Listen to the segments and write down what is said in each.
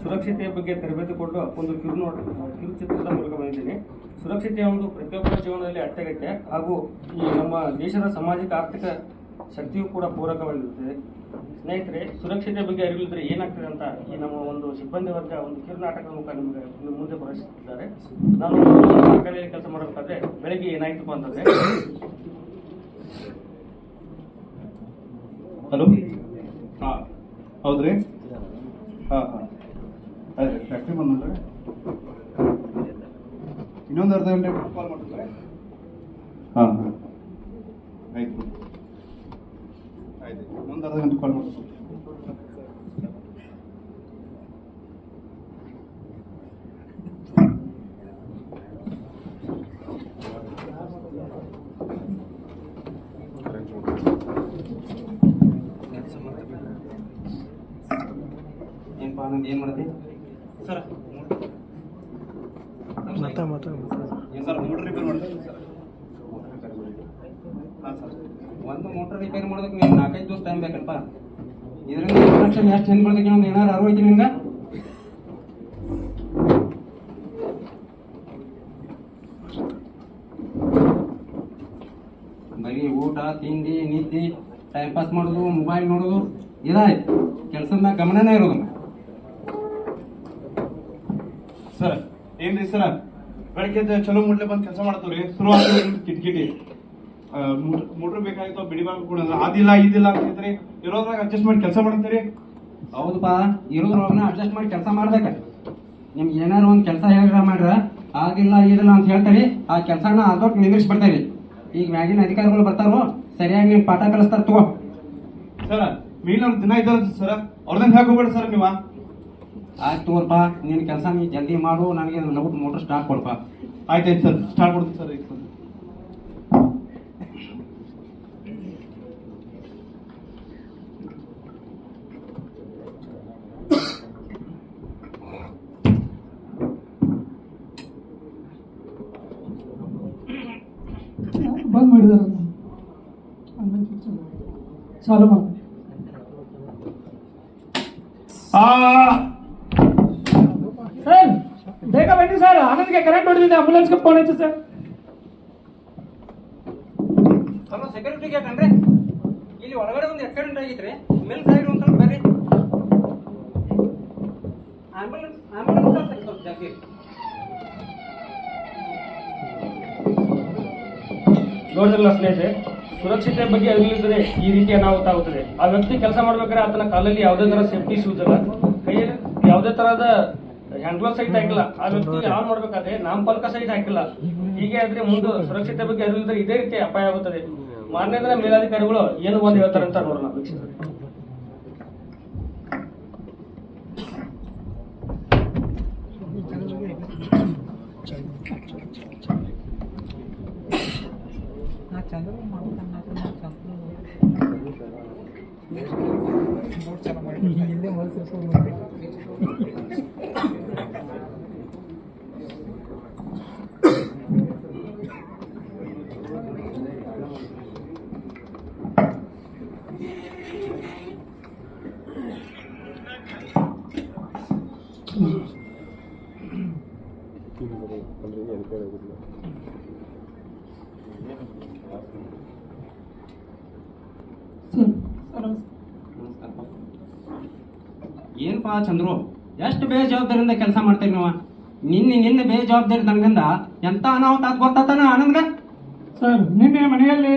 ಸುರಕ್ಷತೆಯ ಬಗ್ಗೆ ತರಬೇತಿ ಕೊಟ್ಟು ಒಂದು ಕಿರುಚಿತ್ರದ ಮೂಲಕ ಬಂದಿದ್ದೀನಿ. ಸುರಕ್ಷತೆಯ ಒಂದು ಪ್ರತಿಯೊಬ್ಬರ ಜೀವನದಲ್ಲಿ ಅತ್ಯಗತ್ಯ ಹಾಗೂ ಈ ನಮ್ಮ ದೇಶದ ಸಾಮಾಜಿಕ ಆರ್ಥಿಕ ಶಕ್ತಿಯೂ ಕೂಡ ಪೂರಕವಾಗಿರುತ್ತದೆ. ಸ್ನೇಹಿತರೆ, ಸುರಕ್ಷತೆಯ ಬಗ್ಗೆ ಅರಿವಿಲ್ಲದ್ರೆ ಏನಾಗ್ತದೆ ಅಂತ ಈ ನಮ್ಮ ಒಂದು ಸಿಬ್ಬಂದಿ ವರ್ಗ ಒಂದು ಕಿರುನಾಟಕದ ಮುಖ ನಿಮಗೆ ಮುಂದೆ ಪ್ರದರ್ಶಿಸುತ್ತಿದ್ದಾರೆ. ನಾನು ಸರ್ಕಾರದಲ್ಲಿ ಕೆಲಸ ಮಾಡಬೇಕಾದ್ರೆ ಬೆಳಗ್ಗೆ ಏನಾಯ್ತಪ್ಪ ಅಂತಂದ್ರೆ, ಹಲೋ, ಹಾಂ ಹೌದ್ರಿ, ಹಾಂ ಹಾಂ ಅದೇ ಫ್ಯಾಕ್ಟ್ರಿ ಬಂದ್ರೆ ಇನ್ನೊಂದು ಅರ್ಧ ಗಂಟೆ ಕಾಲ್ ಮಾಡಿದ್ರೆ ಹಾಂ ಹಾಂ ಆಯ್ತು ಆಯ್ತು, ಇನ್ನೊಂದು ಅರ್ಧ ಗಂಟೆ ಕಾಲ್ ಮಾಡ್ತೀನಿ. ಏನಪ್ಪ ಆನಂದ್, ಏನು ಮಾಡ್ತಿ ಸರ್? ಏನು ಸರ್, ಮೋಟರ್ ರಿಪೇರ್ ಮಾಡ್ತೀನಿ ಸರ್. ಹಾಂ ಸರ್, ಒಂದು ಮೋಟರ್ ರಿಪೇರಿ ಮಾಡೋದಕ್ಕೆ ನೀವು 4-5 ದಿವಸ ಟೈಮ್ ಬೇಕಲ್ಪ. ಇದರಿಂದ ಪ್ರೊಡಕ್ಷನ್ ಎಷ್ಟು ಚಂದ ಬರ್ತೈತಿ ಒಂದು ಏನಾರು ಅರಿವು ಐತಿ ನಿಮ್ಗೆ? ಬರೀ ಊಟ ತಿಂಡಿ ನಿದ್ದೆ ಟೈಮ್ ಪಾಸ್ ಮಾಡೋದು, ಮೊಬೈಲ್ ನೋಡೋದು ಇದಾಯ್ತು. ಕೆಲಸದ ಮ್ಯಾಗ ಗಮನನೇ ಇರೋದು. ಸರ್ ಏನ್ರಿ ಸರ, ಬೆಳಗ್ಗೆ ಚಲೋ ಮುಟ್ಲೆ ಬಂದು ಕೆಲಸ ಮಾಡ್ತೀವ್ರಿ, ಶುರು ಆಗ್ತದೆ ಕಿಟಕಿಟಿ ಮೋಟ್ರ್ ಬೇಕಾಗಿತ್ತು, ಬಿಡಿಬಾಗ ಕೂಡ ಅದಿಲ್ಲ ಇದಿಲ್ಲ ಅಂತೈತ್ರಿ. ಇರೋದ್ರಾಗ ಅಡ್ಜಸ್ಟ್ ಮಾಡಿ ಕೆಲಸ ಮಾಡ್ತೀರಿ. ಹೌದಪ್ಪ, ಇರೋದ್ರೊಳಗನ ಅಡ್ಜಸ್ಟ್ ಮಾಡಿ ಕೆಲಸ ಮಾಡ್ಬೇಕ. ನಿಮ್ಗೆ ಏನಾರು ಒಂದು ಕೆಲಸ ಹೇಳ್ರ ಮಾಡ್ರ ಆಗಿಲ್ಲ ಇದಿಲ್ಲ ಅಂತ ಹೇಳ್ತಾರೆ, ಆ ಕೆಲಸನ ಅದೊಟ್ಟು ನಿಂದಿರಿಸ್ಬಿಡ್ತಾರೆ. ಈಗ ಮ್ಯಾಗಿನ ಅಧಿಕಾರಿಗಳು ಬರ್ತಾರೋ ಸರಿಯಾಗಿ ನೀವು ಪಾಠ ಕಲಿಸ್ತಾರ ತಗೋ. ಸರ ಮೇಲಿನವ್ರು ದಿನ ಇದ್ದಾರ ಸರ, ಅವ್ರದನ್ನ ಹಾಕೋಬೇಡ ಸರ್ ನೀವ. ಆಯ್ತು ತಗೋರ್ಪ, ನಿನ್ನ ಕೆಲಸ ನೀ ಜಲ್ದಿ ಮಾಡು, ನನಗೆ ಲೌಟ್ ಮೋಟರ್ ಸ್ಟಾರ್ಟ್ ಕೊಡಪ್ಪ. ಆಯ್ತಾಯ್ತು ಸರ್, ಸ್ಟಾರ್ಟ್ ಕೊಡ್ತೀನಿ ಸರ್. ಈಗ ಸರ್ ಬಂದ್ ಮಾಡಿದಾರ, ಚಾಲು ಮಾಡಿ. ಸರ್ ಬೇಗ ಬನ್ನಿ ಸರ್, ಆನಂದ್ಗೆ ಕರೆಂಟ್ ಹೊಡೆದಿದೆ, ಆಂಬುಲೆನ್ಸ್ಗೆ ಫೋನ್ ಹಚ್ಚಿ ಸರ್. ಹಲೋ, ಸೆಕ್ಯೂರಿಟಿ ಗೇಟ್ ಅಂದ್ರೆ ಇಲ್ಲಿ ಒಳಗಡೆ ಒಂದು ಆಕ್ಸಿಡೆಂಟ್ ಆಗಿತ್ರಿ, ಮೇಲ್ ಸೈಡ್ ಒಂದು ಸ್ವಲ್ಪ ಬರ್ರಿ. ಆಂಬುಲೆನ್ಸ್ ಸ್ವಲ್ಪ ಜಾಸ್ತಿ. ನೋಡಿದ್ರಲ್ಲ ಸ್ನೇಹಿತರೆ, ಸುರಕ್ಷತೆ ಬಗ್ಗೆ ಅರಿವಿಲ್ಲದೆ ಈ ರೀತಿ ಅನಾಹುತ ಆಗುತ್ತದೆ. ಆ ವ್ಯಕ್ತಿ ಕೆಲಸ ಮಾಡ್ಬೇಕಾದ್ರೆ ಆತನ ಕಾಲಲ್ಲಿ ಯಾವುದೇ ತರ ಸೇಫ್ಟಿ ಶೂಸ್ ಇಲ್ಲ, ಕೈಯಲ್ಲಿ ಯಾವುದೇ ತರಹದ ಹ್ಯಾಂಡ್ ಗ್ಲೌಸ್ ಸಹಿತ ಹಾಕಿಲ್ಲ. ಆ ವ್ಯಕ್ತಿ ಆನ್ ಮಾಡ್ಬೇಕಾದ್ರೆ ನಾಮಫಲಕ ಸಹಿತ ಹಾಕಿಲ್ಲ. ಹೀಗೆ ಆದ್ರೆ ಮುಂದೆ ಸುರಕ್ಷತೆ ಬಗ್ಗೆ ಅರಿವಿಲ್ಲದೆ ಇದೇ ರೀತಿ ಅಪಾಯ ಆಗುತ್ತದೆ. ಮಾನ್ಯದ ಮೇಲಾಧಿಕಾರಿಗಳು ಏನು ಒಂದು ಹೇಳ್ತಾರೆ ಅಂತ ನೋಡೋಣ ವೀಕ್ಷಕರೇ. ಏನಪ್ಪಾ ಚಂದ್ರು, ಎಷ್ಟು ಬೇಜವಾಬ್ದಾರಿಯಿಂದ ಕೆಲಸ ಮಾಡ್ತೀರಿ ನೀವು. ನಿನ್ನೆ ಬೇಜವಾಬ್ದಾರಿ ತನಗಿಂದ ಎಂತ ಅನಾಹುತ ಗೊತ್ತಾನ ಆನಂದ್ಗ? ಸರ್ ನಿನ್ನೆ ಮನೆಯಲ್ಲಿ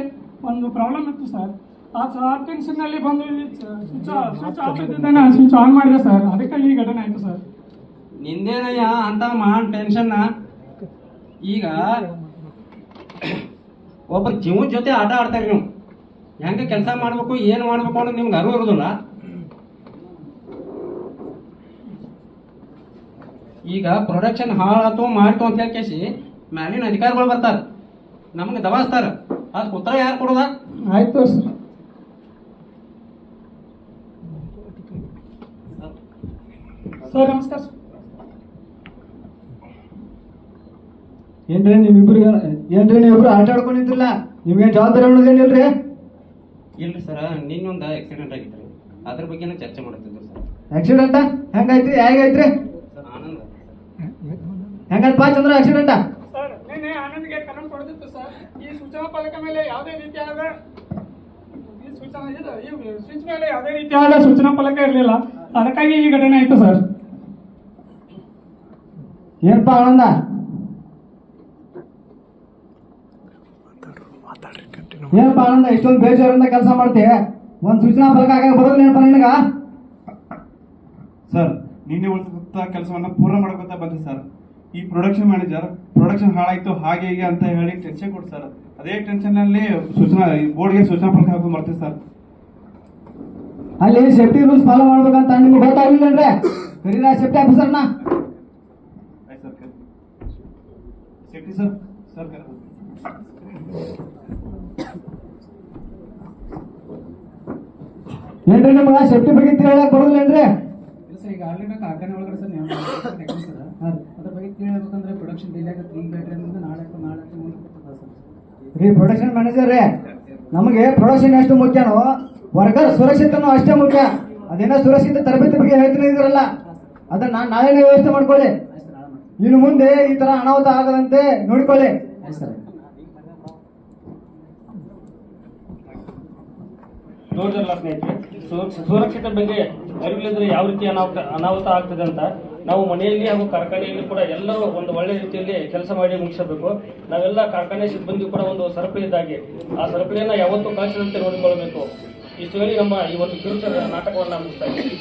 ಒಂದು ಪ್ರಾಬ್ಲಮ್ ಇತ್ತು ಸರ್. ಆ ಟೆನ್ಷನ್ ನಲ್ಲಿ ಬಂದು ಸ್ವಿಚ್ ಆಫ್ ಇದ್ದಿದ್ದಾನೆ, ಸ್ವಿಚ್ ಆನ್ ಮಾಡಿದೆ ಸರ್, ಅದಕ್ಕೆ ಈ ಘಟನೆ ಆಯ್ತು ಸರ್. ನಿಂದೇನಯ್ಯ ಅಂತ ಮಹಾನ್ ಟೆನ್ಷನ್. ಈಗ ಒಬ್ಬರ ಜೀವದ ಜೊತೆ ಆಟ ಆಡ್ತಾರೆ ನೀವು. ಹೆಂಗೆ ಕೆಲಸ ಮಾಡ್ಬೇಕು, ಏನು ಮಾಡ್ಬೇಕು ಅನ್ನೋದು ನಿಮ್ಗೆ ಅರಿವು ಇರೋದಿಲ್ಲ. ಈಗ ಪ್ರೊಡಕ್ಷನ್ ಹಾಳಾತು ಮಾಡ್ತು ಅಂತ ಹೇಳಿ ಕೇಸಿ ಮ್ಯಾಲಿನ ಅಧಿಕಾರಿಗಳು ಬರ್ತಾರೆ, ನಮ್ಗೆ ದಬಾಯಿಸ್ತಾರ. ಅದಕ್ಕೆ ಉತ್ತರ ಯಾರು ಕೊಡೋದ? ಆಯ್ತು ಸರ್. ಸರ್ ನಮಸ್ಕಾರ. ಏನ್ರಿ ನೀವಿಬ್ರು ಆಟ ಆಡ್ಕೊಂಡಿದ್ರಲ್ಲ, ನಿಮ್ಗೆ ಜವಾಬ್ದಾರಿ ಅನ್ನೋದೇನಿಲ್ರಿ? ಇಲ್ರಿ ಸರ್, ನಿನ್ನೊಂದು ಆಕ್ಸಿಡೆಂಟ್ ಆಗಿತ್ತು, ಅದ್ರ ಬಗ್ಗೆನೇ ಚರ್ಚೆ ಮಾಡ್ತಿದ್ರು ಸರ್. ಆಕ್ಸಿಡೆಂಟ್ ಹೆಂಗೈತ್ರಿ ಹೇಗೈತ್ರಿ ಹೆಂಗೈತ್ ಪಾ ಚಂದ್ರ ಆಕ್ಸಿಡೆಂಟ್? ಸರ್ ನಿನ್ನೆ ಆನಂದ್ಗೆ ಕರೆಂಟ್ ಹೊಡೆದಿತ್ತು ಸರ್. ಈ ಸೂಚನಾ ಫಲಕ ಮೇಲೆ ಯಾವುದೇ ರೀತಿಯಾದ ಸ್ವಿಚ್ ಮೇಲೆ ಯಾವುದೇ ರೀತಿಯಾದ ಸೂಚನಾ ಫಲಕ ಇರಲಿಲ್ಲ, ಅದಕ್ಕಾಗಿ ಈ ಘಟನೆ ಆಯ್ತು ಸರ್. ಏನಪ್ಪಾ ಆನಂದ? ಏನಪ್ಪಾ ಆನಂದ ಇಷ್ಟೊಂದು ಬೇಜಾರಿಂದ ಕೆಲಸ ಮಾಡ್ತೀಯ, ಒಂದ್ ಸೂಚನಾ ಫಲಕ ಆಗ ಬರೋದಿಲ್ಲ ಏನಪ್ಪ ನಿನಗ? ಸರ್ ನಿನ್ನೆ ಉಳಿದ ಕೆಲಸವನ್ನ ಪೂರ್ಣ ಮಾಡ್ಕೊತಾ ಬಂದೆ ಸರ್. ಈ ಪ್ರೊಡಕ್ಷನ್ ಮ್ಯಾನೇಜರ್ ಪ್ರೊಡಕ್ಷನ್ ಹಾಳಾಯ್ತು ಹಾಗೆ ಹೀಗೆ ಅಂತ ಹೇಳಿ ಟೆನ್ಷನ್ ಕೊಟ್ಟು ಸರ್, ಅದೇ ಟೆನ್ಷನ್ ನಲ್ಲಿ ಬೋರ್ಡ್ಗೆ ಸೂಚನಾ ಫಲಕ ಹಾಕೊಂಡು ಬರ್ತೀವಿ ಸರ್. ಅಲ್ಲಿ ಸೇಫ್ಟಿ ರೂಲ್ಸ್ ಫಾಲೋ ಮಾಡ್ಬೇಕಂತ ನಿಮ್ಗೆ ಗೊತ್ತಾಗ್ಲಿಲ್ಲನ್ರಿ? ಕರೀನಾ ಸೇಫ್ಟಿ ಆಫೀಸರ್ನ? ಆಯ್ತು ಸರ್, ಸೇಫ್ಟಿ ಸರ್ ಸರ್ ಏನ್ರಿ ನಿಮ್ಗೆ ಸೇಫ್ಟಿ ಬಗ್ಗೆ ಹೇಳಕ್ ಬರೋದಿಲ್ಲೇನ್ರಿ? ಸರ್ ಈಗ ಆಲ್ರೆಡಿ ಕಾರ್ಖಾನೆ ಒಳಗಡೆ ಸರ್ ನೀವು ಅದ್ರ ಬಗ್ಗೆ ತಿಳಿಯಬೇಕಂದ್ರೆ ಪ್ರೊಡಕ್ಷನ್ ಡಿಲೇ ಆಗುತ್ತೆ, ಈಗ ಬ್ಯಾಟ್ರಿ ಅಂದ್ರೆ ನಾಳೆ ಮುಂದೆ ಕೊಡ್ತದೆ ಸರ್. ರೀ ಪ್ರೊಡಕ್ಷನ್ ಮ್ಯಾನೇಜರ್ ರೀ, ನಮಗೆ ಪ್ರೊಡಕ್ಷನ್ ಎಷ್ಟು ಮುಖ್ಯನೋ ವರ್ಕರ್ ಸುರಕ್ಷಿತನೂ ಅಷ್ಟೇ ಮುಖ್ಯ. ಅದೇನೋ ಸುರಕ್ಷಿತ ತರಬೇತಿ ಬಗ್ಗೆ ಹೇಳ್ತೀನಿ ಇದ್ರಲ್ಲ, ಅದನ್ನ ನಾನು ನಾಳೆನೇ ವ್ಯವಸ್ಥೆ ಮಾಡ್ಕೊಳ್ಳಿ. ಇನ್ನು ಮುಂದೆ ಈ ತರ ಅನಾಹುತ ಆಗದಂತೆ ನೋಡ್ಕೊಳ್ಳಿ. ನೋಡಿದ್ರಲ್ಲ ಸ್ನೇಹಿತರೆ, ಸುರಕ್ಷತೆ ಬಗ್ಗೆ ಅರಿವಿಲ್ಲದ್ರೆ ಯಾವ ರೀತಿ ಅನಾಹುತ ಆಗ್ತದೆ ಅಂತ ನಾವು ಮನೆಯಲ್ಲಿ ಹಾಗೂ ಕಾರ್ಖಾನೆಯಲ್ಲಿ ಕೂಡ ಎಲ್ಲರೂ ಒಂದು ಒಳ್ಳೆ ರೀತಿಯಲ್ಲಿ ಕೆಲಸ ಮಾಡಿ ಮುಗಿಸಬೇಕು. ನಾವೆಲ್ಲ ಕಾರ್ಖಾನೆ ಸಿಬ್ಬಂದಿ ಕೂಡ ಒಂದು ಸರಪಳಿ ಇದ್ದಾಗೆ ಆ ಸರಪಳಿಯನ್ನ ಯಾವತ್ತೂ ಕಳಿಸದಂತೆ ನೋಡಿಕೊಳ್ಳಬೇಕು. ಇಷ್ಟು ಹೇಳಿ ನಮ್ಮ ಈ ಒಂದು ಕಿರುಚ ನಾಟಕವನ್ನ ಮುಗಿಸ್ತಾ ಇದ್ದೀವಿ.